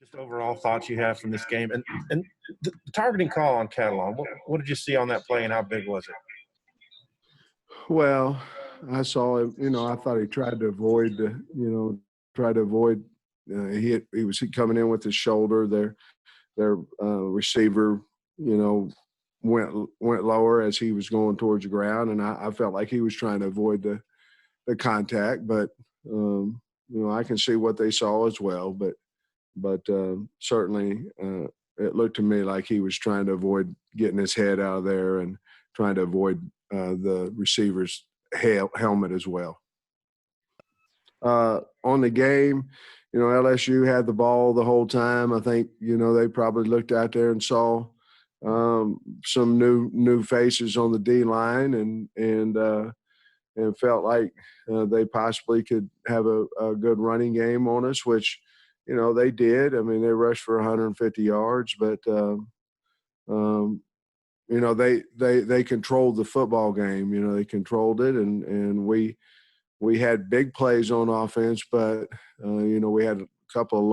Just overall thoughts you have from this game, and the targeting call on Catalan. What did you see on that play, and how big was it? Well, I saw him. I thought he tried to avoid tried to avoid. He was coming in with his shoulder. Their receiver, went lower as he was going towards the ground, and I felt like he was trying to avoid the contact. But I can see what they saw as well. But certainly it looked to me like he was trying to avoid getting his head out of there and trying to avoid the receiver's helmet as well. On the game, LSU had the ball the whole time. I think, they probably looked out there and saw some new faces on the D line and felt like they possibly could have a good running game on us, which, they did. I mean, they rushed for 150 yards, but they controlled the football game. They controlled it, and we had big plays on offense, but we had a couple of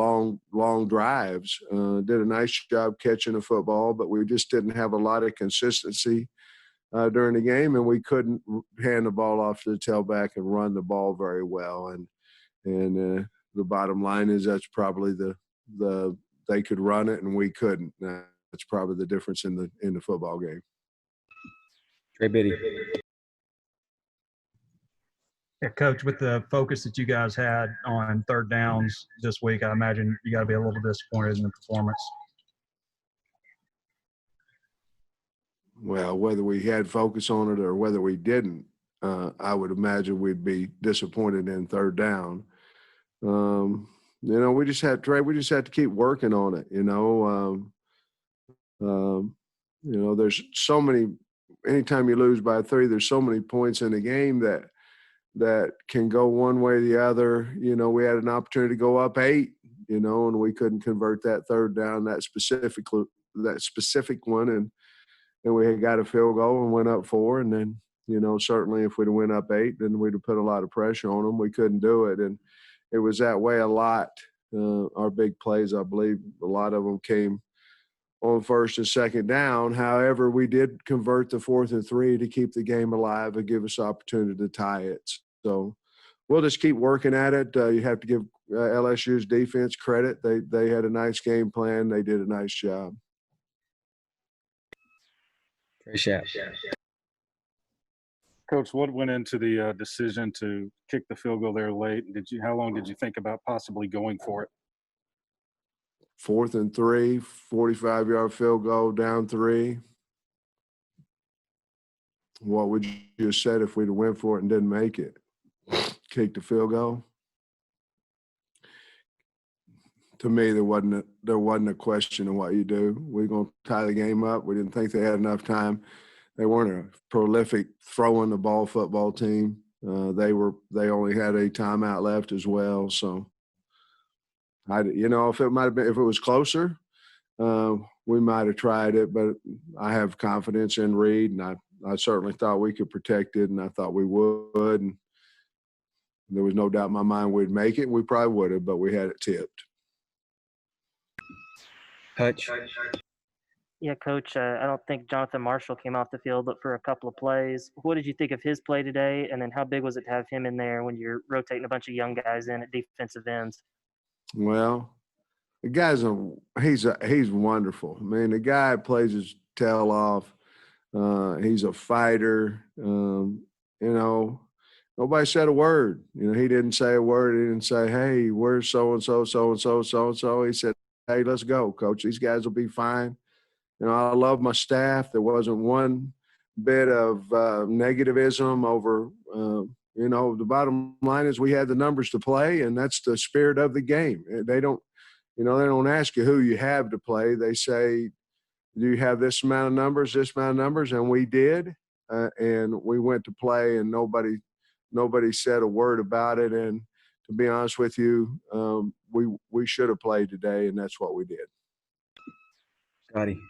long drives. Did a nice job catching the football, but we just didn't have a lot of consistency during the game, and we couldn't hand the ball off to the tailback and run the ball very well. And the bottom line is that's probably they could run it and we couldn't. That's probably the difference in the football game. Trey Biddy. Yeah, Coach, with the focus that you guys had on third downs this week, I imagine you got to be a little disappointed in the performance. Well, whether we had focus on it or whether we didn't, I would imagine we'd be disappointed in third down. We just had to keep working on it. There's so many. Anytime you lose by 3, there's so many points in the game that can go one way or the other. We had an opportunity to go up 8, and we couldn't convert that third down, that specific one, and we had got a field goal and went up 4, and then certainly if we'd have went up 8, then we'd have put a lot of pressure on them. We couldn't do it, and it was that way a lot. Our big plays, I believe, a lot of them came on first and second down. However, we did convert the 4th and 3 to keep the game alive and give us opportunity to tie it. So we'll just keep working at it. You have to give LSU's defense credit. They had a nice game plan. They did a nice job. Appreciate it. Coach, what went into the decision to kick the field goal there late? How long did you think about possibly going for it? 4th and 3, 45-yard field goal, down 3. What would you have said if we'd have went for it and didn't make it? Kick the field goal? To me, there wasn't a question of what you do. We're going to tie the game up. We didn't think they had enough time. They weren't a prolific throwing the ball football team. They only had a timeout left as well. So, if it was closer, we might have tried it. But I have confidence in Reed, and I certainly thought we could protect it, and I thought we would. And there was no doubt in my mind we'd make it. We probably would have, but we had it tipped. Hutch. Yeah, Coach, I don't think Jonathan Marshall came off the field but for a couple of plays. What did you think of his play today, and then how big was it to have him in there when you're rotating a bunch of young guys in at defensive ends? Well, the guy's he's wonderful. I mean, the guy plays his tail off. He's a fighter. Nobody said a word. He didn't say a word. He didn't say, "Hey, where's so-and-so, so-and-so, so-and-so." He said, "Hey, let's go, Coach. These guys will be fine." I love my staff. There wasn't one bit of negativism over, the bottom line is we had the numbers to play, and that's the spirit of the game. They don't ask you who you have to play. They say, do you have this amount of numbers, and we did, and we went to play, and nobody said a word about it. And to be honest with you, we should have played today, and that's what we did. Scotty.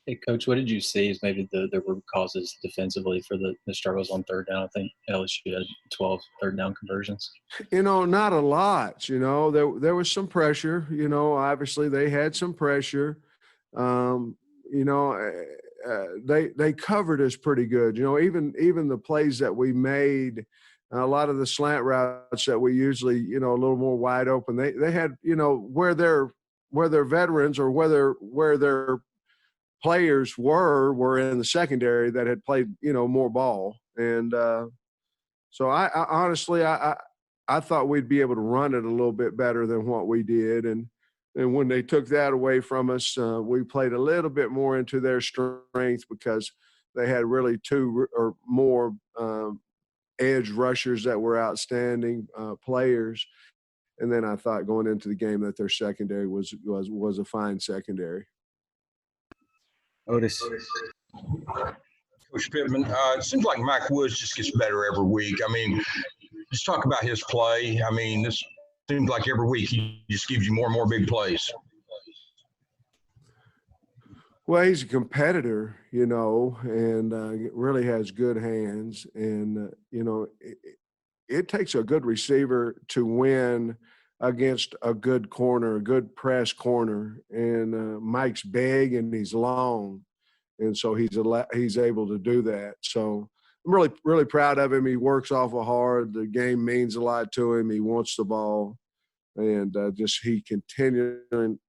Hey, Coach, what did you see as maybe the root causes defensively for the struggles on third down? I think LSU had 12 third down conversions. Not a lot. There was some pressure. Obviously they had some pressure. They covered us pretty good. Even the plays that we made, a lot of the slant routes that we usually, a little more wide open. They had, where their veterans or where their players were in the secondary that had played, more ball. And so I honestly, I thought we'd be able to run it a little bit better than what we did. And when they took that away from us, we played a little bit more into their strength because they had really two or more edge rushers that were outstanding players. And then I thought going into the game that their secondary was a fine secondary. Otis. Coach Pittman, it seems like Mike Woods just gets better every week. I mean, just talk about his play. I mean, this seems like every week he just gives you more and more big plays. Well, he's a competitor, and really has good hands. And, it takes a good receiver to win against a good corner, a good press corner. And Mike's big and he's long. And so he's able to do that. So I'm really, really proud of him. He works awful hard. The game means a lot to him. He wants the ball. And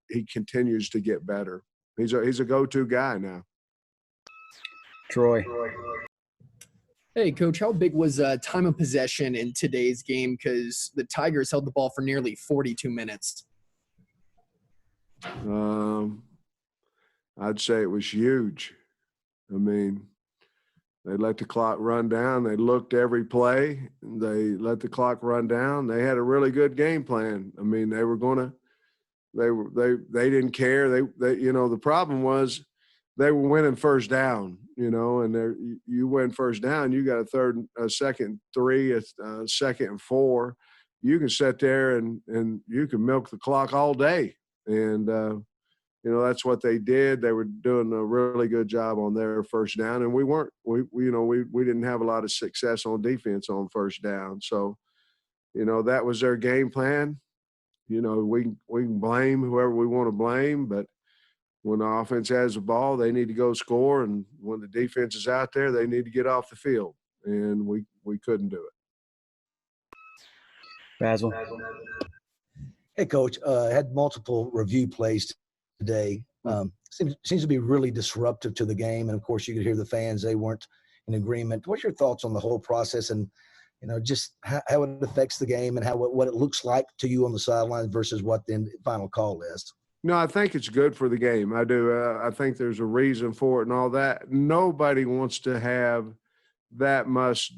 he continues to get better. He's a go-to guy now. Troy. Hey, Coach, how big was time of possession in today's game? Because the Tigers held the ball for nearly 42 minutes. I'd say it was huge. I mean, they let the clock run down. They looked every play. They let the clock run down. They had a really good game plan. I mean, they didn't care. They the problem was they were winning first down, and you win first down, you got a second, 3, a second and 4. You can sit there and you can milk the clock all day. And, that's what they did. They were doing a really good job on their first down, and we didn't have a lot of success on defense on first down. So, that was their game plan. We can blame whoever we want to blame, but when the offense has the ball, they need to go score, and when the defense is out there, they need to get off the field, and we couldn't do it. Basil. Hey, Coach, had multiple review plays today. Seems to be really disruptive to the game, and of course, you could hear the fans; they weren't in agreement. What's your thoughts on the whole process, and just how it affects the game, and what it looks like to you on the sidelines versus what the final call is? No, I think it's good for the game. I do. I think there's a reason for it and all that. Nobody wants to have that much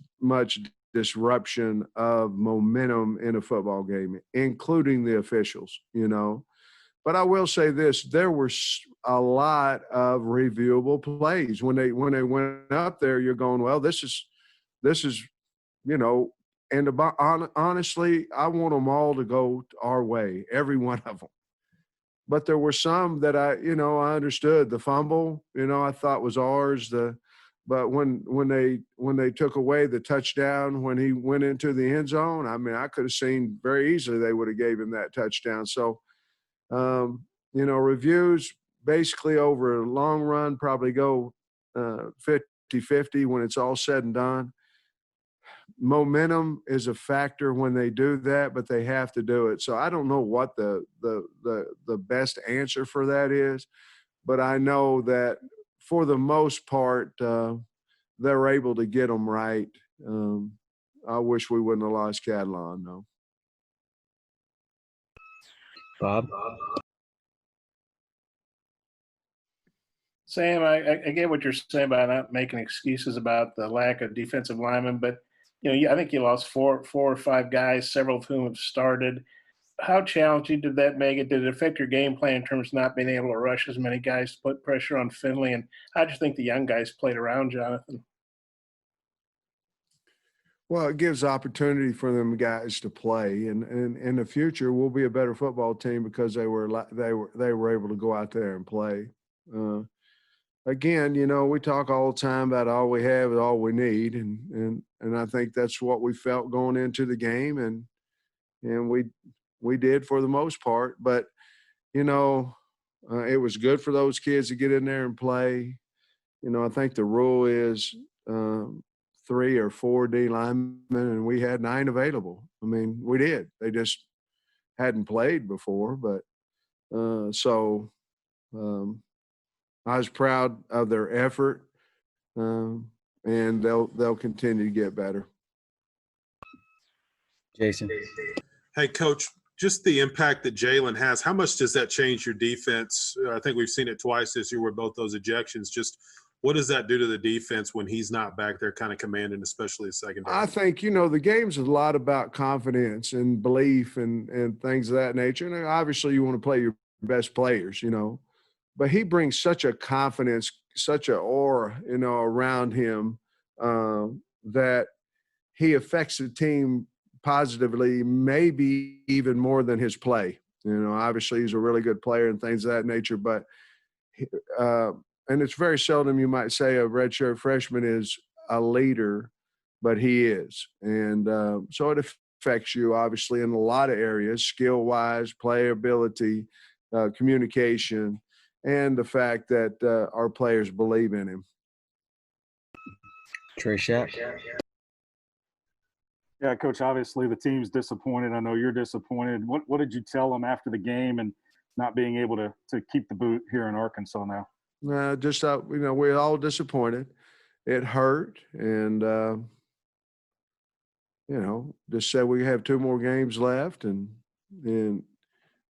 disruption of momentum in a football game, including the officials, But I will say this, there were a lot of reviewable plays. When they went up there, you're going, well, this is and honestly, I want them all to go our way, every one of them. But there were some that I understood. The fumble, I thought was ours. But when they took away the touchdown when he went into the end zone, I mean, I could have seen very easily they would have gave him that touchdown. So, reviews basically over a long run probably go 50-50 when it's all said and done. Momentum is a factor when they do that, but they have to do it. So I don't know what the best answer for that is, but I know that for the most part, they're able to get them right. I wish we wouldn't have lost Catalan, though. Bob. Sam, I get what you're saying about not making excuses about the lack of defensive linemen, but I think you lost four or five guys, several of whom have started. How challenging did that make it? Did it affect your game plan in terms of not being able to rush as many guys to put pressure on Finley? And how do you think the young guys played around Jonathan? Well, it gives opportunity for them guys to play, and in the future we'll be a better football team because they were able to go out there and play. again, we talk all the time about all we have is all we need, and I think that's what we felt going into the game, and we did for the most part. But it was good for those kids to get in there and play. I think the rule is 3 or 4 D linemen, and we had 9 available. I mean, we did. They just hadn't played before, but I was proud of their effort, and they'll continue to get better. Jason. Hey, Coach, just the impact that Jalen has, how much does that change your defense? I think we've seen it twice this year with both those ejections. Just what does that do to the defense when he's not back there kind of commanding, especially the secondary? I think, the game's a lot about confidence and belief and things of that nature. And obviously you want to play your best players, but he brings such a confidence, such an aura, around him that he affects the team positively, maybe even more than his play. Obviously he's a really good player and things of that nature, but and it's very seldom you might say a redshirt freshman is a leader, but he is. And so it affects you obviously in a lot of areas, skill-wise, playability, communication, and the fact that our players believe in him. Trey Shapp. Yeah, Coach, obviously the team's disappointed. I know you're disappointed. What did you tell them after the game and not being able to keep the boot here in Arkansas now? Just we're all disappointed. It hurt, and just said we have 2 more games left, and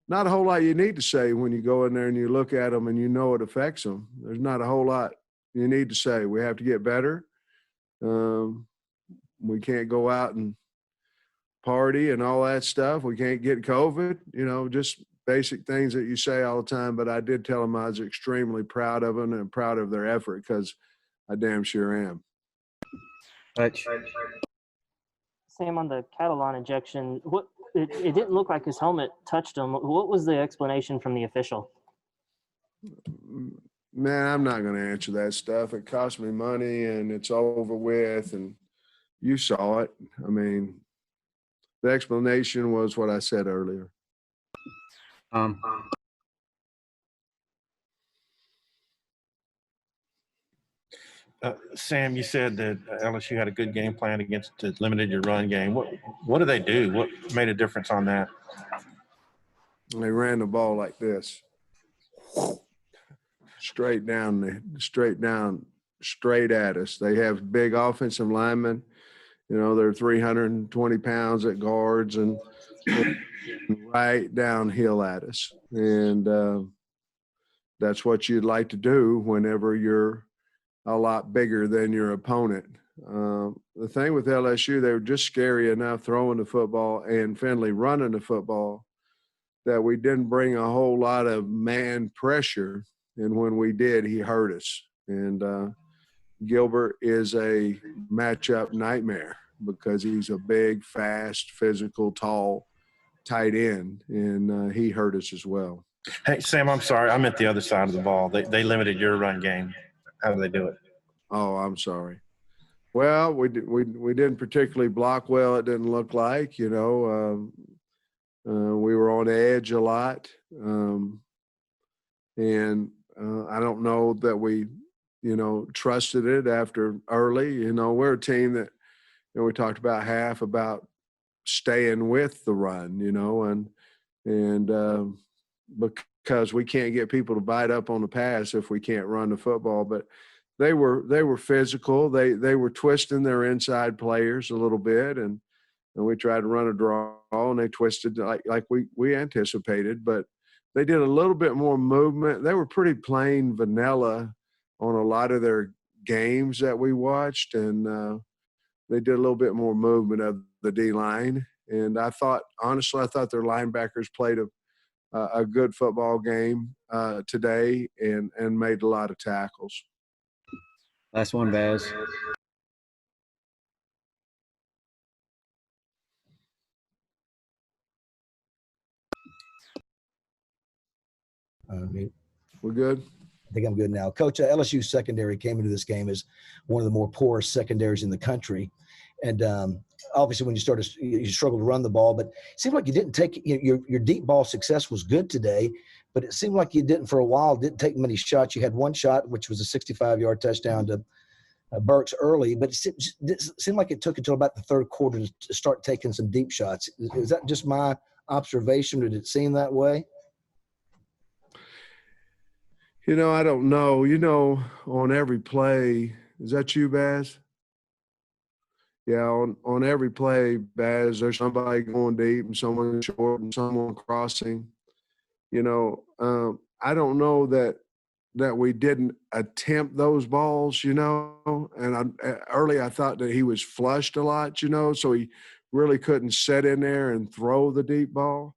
not a whole lot you need to say when you go in there and you look at them and it affects them. There's not a whole lot you need to say. We have to get better. We can't go out and party and all that stuff. We can't get COVID, just basic things that you say all the time. But I did tell them I was extremely proud of them and proud of their effort because I damn sure am. Sam, on the Catalan injection, it didn't look like his helmet touched him. What was the explanation from the official? Man, I'm not going to answer that stuff. It cost me money and it's over with, and you saw it. I mean, the explanation was what I said earlier. Sam, you said that LSU had a good game plan limited your run game. What do they do? What made a difference on that? They ran the ball like this. Straight at us. They have big offensive linemen. They're 320 pounds at guards and right downhill at us. And that's what you'd like to do whenever you're a lot bigger than your opponent. The thing with LSU, they were just scary enough throwing the football and Finley running the football that we didn't bring a whole lot of man pressure. And when we did, he hurt us. And Gilbert is a matchup nightmare because he's a big, fast, physical, tall tight end, and he hurt us as well. Hey, Sam, I'm sorry. I meant the other side of the ball. They limited your run game. How do they do it? Oh, I'm sorry. Well, we didn't particularly block well, it didn't look like. We were on edge a lot. And I don't know that we, trusted it after early. We're a team that, we talked about half about staying with the run, and because we can't get people to bite up on the pass if we can't run the football. But they were physical. They were twisting their inside players a little bit, and we tried to run a draw, and they twisted like we anticipated. But they did a little bit more movement. They were pretty plain vanilla on a lot of their games that we watched, and they did a little bit more movement of the D-line. And honestly, I thought their linebackers played a good football game today and made a lot of tackles. Last one, Baz. We're good? think I'm good now. Coach, LSU secondary came into this game as one of the more poor secondaries in the country. And obviously when you struggled to run the ball, but it seemed like you didn't take your deep ball success was good today, but it seemed like you didn't for a while, didn't take many shots. You had one shot, which was a 65-yard touchdown to Burks early, but it seemed like it took until about the third quarter to start taking some deep shots. Is that just my observation, or did it seem that way? I don't know. On every play, is that you, Baz? Yeah, on every play, Baz, there's somebody going deep and someone short and someone crossing. I don't know that we didn't attempt those balls, and early I thought that he was flushed a lot, so he really couldn't sit in there and throw the deep ball.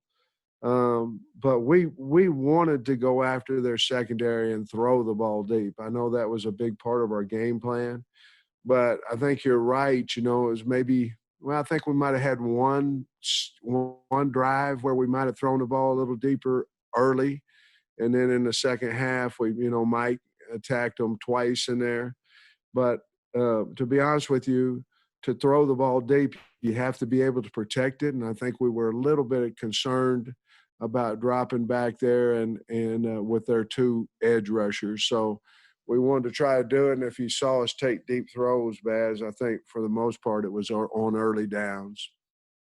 But we wanted to go after their secondary and throw the ball deep. I know that was a big part of our game plan, but I think you're right. It was I think we might have had one drive where we might have thrown the ball a little deeper early. And then in the second half, Mike attacked them twice in there. But to be honest with you, to throw the ball deep, you have to be able to protect it. And I think we were a little bit concerned about dropping back there and with their two edge rushers. So we wanted to try to do it. And if you saw us take deep throws, Baz, I think for the most part it was on early downs.